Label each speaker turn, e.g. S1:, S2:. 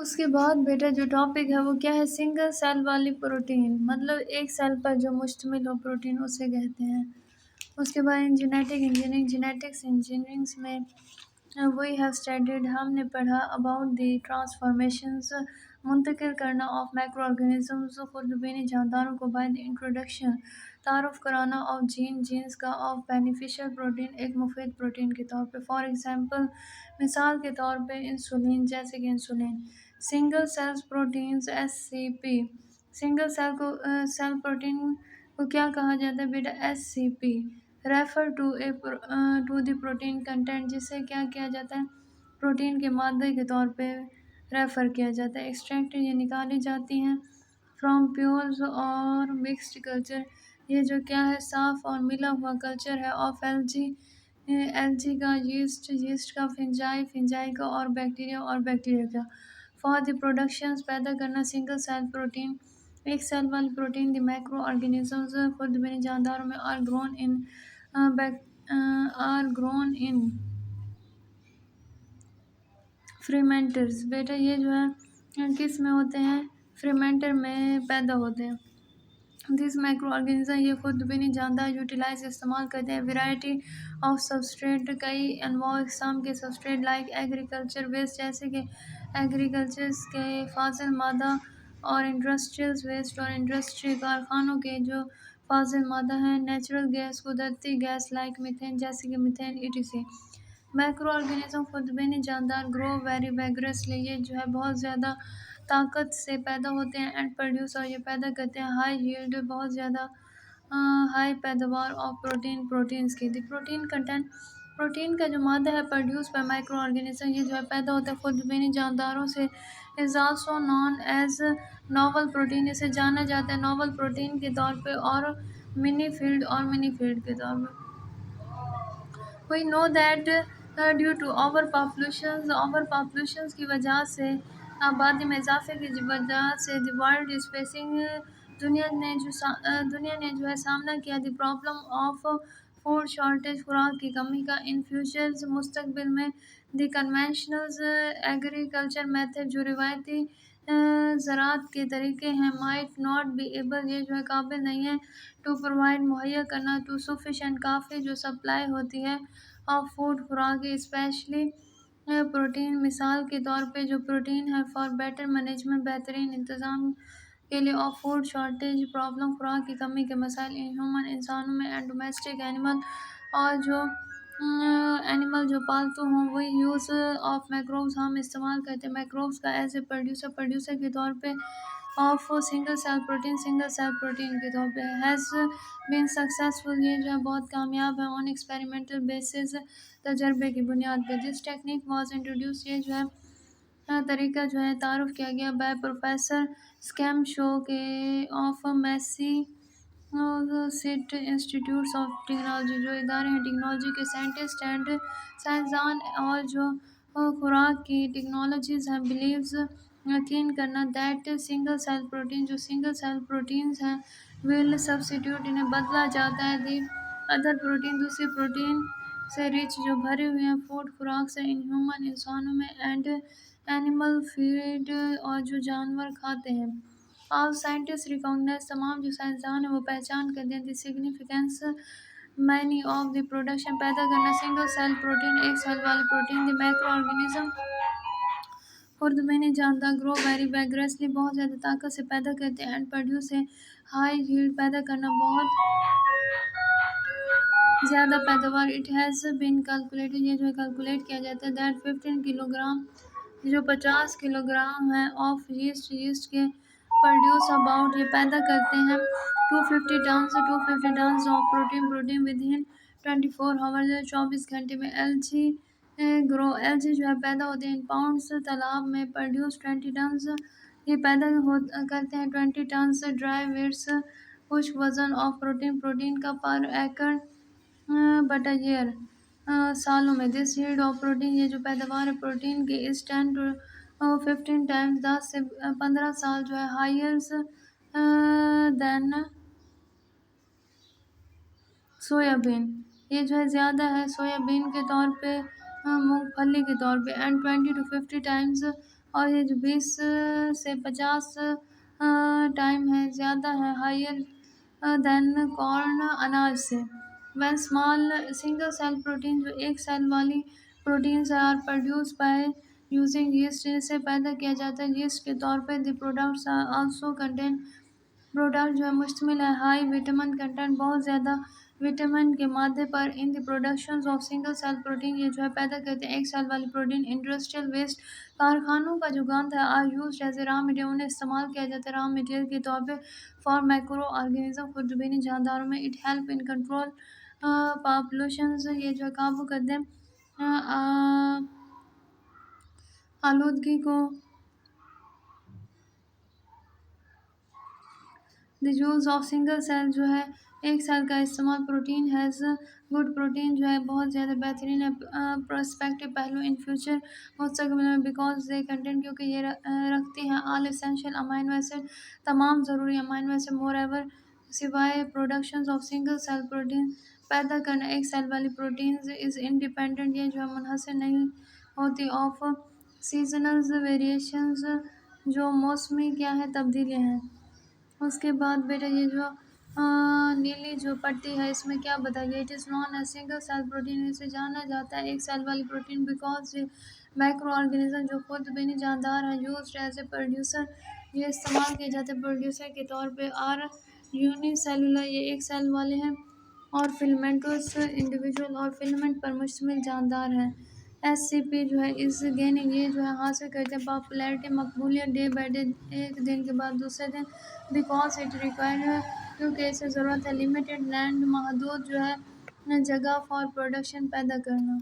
S1: उसके बाद बेटा जो टॉपिक है वो क्या है, सिंगल सेल वाली प्रोटीन, मतलब एक सेल पर जो मुश्तमिल हो प्रोटीन उसे कहते हैं। उसके बाद जेनेटिक इंजीनियरिंग, जेनेटिक्स इंजीनियरिंग्स में वी हैव स्टडीड, हमने पढ़ा अबाउट द ट्रांसफॉर्मेशंस, मुंतकिल करना ऑफ माइक्रो ऑर्गेनिजम्स, खुर्दबीनी जानदारों को बाय द इंट्रोडक्शन, तारुफ कराना ऑफ जीन्स का, ऑफ बेनिफिशियल प्रोटीन एक मुफीद प्रोटीन के तौर पे। फॉर एग्जांपल, मिसाल के तौर पे इंसुलिन, जैसे कि insulin single cells proteins SCP, single cell को सेल प्रोटीन को क्या कहा जाता है बेटा, SCP, refer to to the protein content, जिसे क्या किया जाता है, प्रोटीन के मादे के तौर पे रेफ़र किया जाता है। एक्सट्रैक्ट ये निकाली जाती हैं फ्रॉम प्योर्स और मिक्स्ड कल्चर, ये जो क्या है, साफ़ और मिला हुआ कल्चर है, ऑफ एलजी का, यीस्ट का, फिंजाई का, और बैक्टीरिया का। फॉर द प्रोडक्शंस पैदा करना सिंगल सेल प्रोटीन, एक सेल वाली प्रोटीन, द माइक्रो ऑर्गेनिजम्स खुर्दबीनी जानदारों में आर ग्रोन इन फ्रीमेंटर्स, बेटा ये जो है किस में होते हैं, फ्रीमेंटर में पैदा होते हैं। दिस माइक्रो ऑर्गेनिज्म, ये खुर्दबीनी जानदार यूटिलाइज इस्तेमाल करते हैं वैरायटी ऑफ सबस्ट्रेट, कई अनवा इकसाम के सबस्ट्रेट, लाइक एग्रीकल्चर वेस्ट, जैसे कि एग्रीकल्चर के फाजिल मादा, और इंडस्ट्रियल वेस्ट, और इंडस्ट्री कारखानों के जो फाजिल मादा हैं, नेचुरल गैस, कुदरती गैस, लाइक मीथेन, जैसे कि मीथेन ETC। माइक्रो ऑर्गेनिज्म खुर्दबीनी जानदार ग्रो वेरी वैगरसली, ये जो है बहुत ज़्यादा ताकत से पैदा होते हैं, एंड प्रोड्यूस, और ये पैदा करते हैं हाई यील्ड, बहुत ज़्यादा हाई पैदावार ऑफ प्रोटीन्स की। दी प्रोटीन कंटेंट, प्रोटीन का जो मादा है प्रोड्यूस बाय माइक्रो ऑर्गेनिज्म, ये जो है पैदा होता है खुर्दबीनी जानदारों से, is also known as novel protein, इसे जाना जाता है नॉवल प्रोटीन के तौर पे, और मिनी फील्ड के तौर पे। We know that due to over populations की वजह से, आबादी में इजाफे की वजह से, द वर्ल्ड इज फेसिंग, दुनिया ने जो है सामना किया, the problem of food shortage, खुराक की कमी का, इन फ्यूचर्स, मुस्तकबिल में, द कन्वेंशनल एग्रीकल्चर मेथड, जो रिवायती ज़राअत के तरीके हैं, माइट नॉट बी एबल, ये जो है काबिल नहीं है, टू प्रोवाइड, मुहैया करना, टू सफिशेंट, काफ़ी जो सप्लाई होती है, ऑफ फूड, खुराक, स्पेशली प्रोटीन, मिसाल के तौर पे जो प्रोटीन है, फॉर बेटर मैनेजमेंट, बेहतरीन इंतज़ाम के लिए, ऑफ फूड शॉर्टेज प्रॉब्लम, खुराक की कमी के मसाइल, इन ह्यूमन, इंसानों में, एंड डोमेस्टिक एनिमल, और जो एनिमल जो पालतू हों, वही यूज़ ऑफ मैक्रोब्स, हम इस्तेमाल करते हैं मैक्रोब्स का एज ए प्रोड्यूसर के तौर पे, ऑफ सिंगल सेल प्रोटीन के तौर पे, हैज़ बीन सक्सेसफुल, ये जो है बहुत कामयाब है, ऑन एक्सपेरिमेंटल बेसिस, तजर्बे की बुनियाद पे। दिस टेक्निक वाज इंट्रोड्यूस, ये जो है तरीका जो है तारुफ किया गया बाय प्रोफेसर स्कैम शो के of Massachusetts institutes of technology, जो इदारे हैं टेक्नोलॉजी के, साइंटिस्ट एंड साइंसदान, और जो खुराक की टेक्नोलॉजीज़ हैं, बिलीव्स, यकीन करना, दैट सिंगल सेल प्रोटीन, जो सिंगल सेल प्रोटीन्स हैं, विल सब्सिट्यूट, इन्हें बदला जाता है, दी अदर प्रोटीन, दूसरी प्रोटीन से रिच, जो भरे हुए हैं फूड, खुराक से, इन ह्यूमन, इंसानों में, एंड एनिमल फीड, और जो जानवर खाते हैं। ऑल साइंटिस्ट रिकॉग्नाइज, तमाम जो साइंसदान हैं वो पहचान करते हैं, the significance many of the production, पैदा करना सिंगल सेल प्रोटीन, एक सेल वाली प्रोटीन, द माइक्रो ऑर्गेनिज्म खुर्दबीनी जानदार ग्रो वेरी वैगरसली, बहुत ज़्यादा ताकत से पैदा करते हैं, एंड प्रोड्यूस है हाई यील्ड, पैदा करना बहुत ज़्यादा पैदावार, इट हैज़ बिन कैलकुलेटेड, ये जो है कैलकुलेट किया जाता है, दैट 15 किलोग्राम, जो 50 किलोग्राम है, ऑफ यीस्ट के प्रोड्यूस अबाउट, ये पैदा करते हैं 250 tons of protein with in 24 hours, 24 घंटे में। एलजी जो है पैदा होते हैं इन पाउंड्स, तालाब में प्रोड्यूस 20 टन्स, ये पैदा करते हैं 20 टन्स ड्राई वेट्स, कुछ वज़न ऑफ प्रोटीन का पर एकड़ बट ईयर, सालों में। दिस यील्ड ऑफ प्रोटीन, ये जो पैदावार है प्रोटीन की, इस 10 to 15 टाइम्स, 10 से 15 साल जो है हायर्स देन सोयाबीन, ये जो है ज़्यादा है सोयाबीन के तौर पे, मूंगफली के तौर पे, एंड 20 to 50 टाइम्स और ये जो 20 से 50 टाइम है ज़्यादा है हायर देन कॉर्न अनाज से। When small single cell protein जो एक सेल वाली proteins are produce by using yeast जिसे पैदा किया जाता है यीस्ट के तौर पे the products are also contain product जो है मुश्तमिल है हाई विटामिन कंटेंट बहुत ज़्यादा विटामिन के मादे पर in the production of single cell protein ये जो है पैदा करते हैं एक सेल वाली प्रोटीन इंडस्ट्रियल वेस्ट कारखानों का जो गंद है are use as a raw material उन्हें इस्तेमाल किया जाता है रॉ मटेरियल के तौर पे फॉर माइक्रो ऑर्गेनिज्म खुर्दबीनी जानदारों में it help in control population ये जो है काबू करते हैं आलूदगी को the use of single cell जो है एक सेल का इस्तेमाल प्रोटीन हैज़ गुड प्रोटीन जो है बहुत ज़्यादा बेहतरीन है प्रोस्पेक्टिव पहलू इन फ्यूचर मुस्तकबिल में बिकॉज दे कंटेंट क्योंकि ये रखती हैं ऑल एसेंशियल अमाइनो एसिड तमाम ज़रूरी अमाइनो एसिड मोर एवर सिवाय production of single cell protein पैदा करना एक सेल वाली प्रोटीन इज़ इंडिपेंडेंट ये जो है मुनहसर नहीं होती ऑफ सीजनल वेरिएशंस जो मौसमी क्या है तब्दीलियाँ हैं। उसके बाद बेटा ये जो नीली जो पट्टी है इसमें क्या बताया गया it is known a single cell protein इसे जाना जाता है एक सेल वाली प्रोटीन बिकॉज ये माइक्रो ऑर्गेनिज्म जो खुद बेनी जानदार है यूज एज ए प्रोड्यूसर ये इस्तेमाल किए जाते हैं प्रोड्यूसर के तौर पे और यूनिसेलुलर ये एक सेल वाले हैं और फिलामेंटस इंडिविजुअल और फिलामेंट पर मुश्तमिल जानदार है एससीपी जो है इस गेनिंग ये जो है हासिल करते हैं पॉपुलैरिटी मकबूलियत डे बाई डे एक दिन के बाद दूसरे दिन बिकॉज इट रिक्वायर क्योंकि इसे ज़रूरत है लिमिटेड लैंड महदूद जो है जगह फॉर प्रोडक्शन पैदा करना।